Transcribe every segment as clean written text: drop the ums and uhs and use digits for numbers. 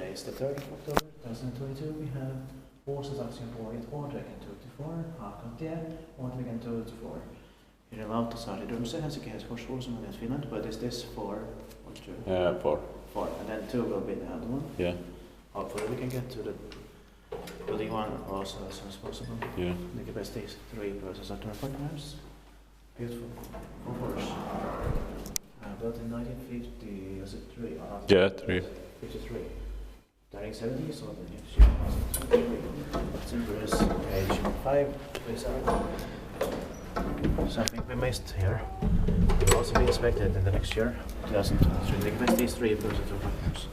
Today is the 3rd of October 2022. Vi har bostadsaktiebolaget Ådvägen 2-4, Haahkatie, Ådvägen 2-4. Here in Lauttasaari, Drumse, Helsinki has 4 schools in Finland, but is this 4 or 2? 4. 4, and then 2 will be the other one. Yeah. Hopefully we can get to the building 1 also as soon as possible. Yeah. The best is 3 versus after partners. Beautiful. 4 floors. Built in 1950, was it 3? Yeah, 3. 53. Turning 70 years old, and she was Timber's age 5, something we missed here. It will also be inspected in the next year, 2023. The best is 3 versus 2 partners.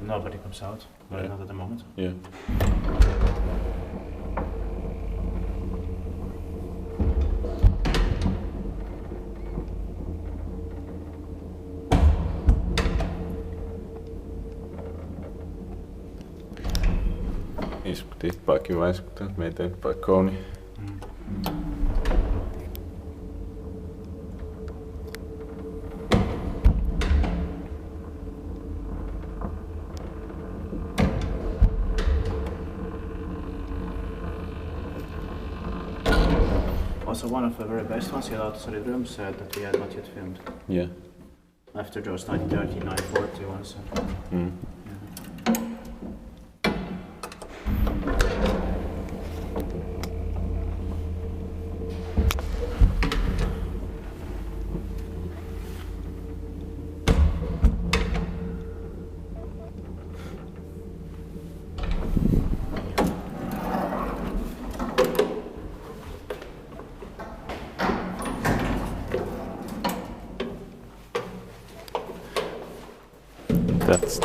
Nobody comes out, but not at the moment. Yeah. Iskuttiin kiva iskuttaa meitä by Kone. Also, one of the very best ones here, Lauttasaari room said that we had not yet filmed. Yeah. After those 1930, 1940 ones. That's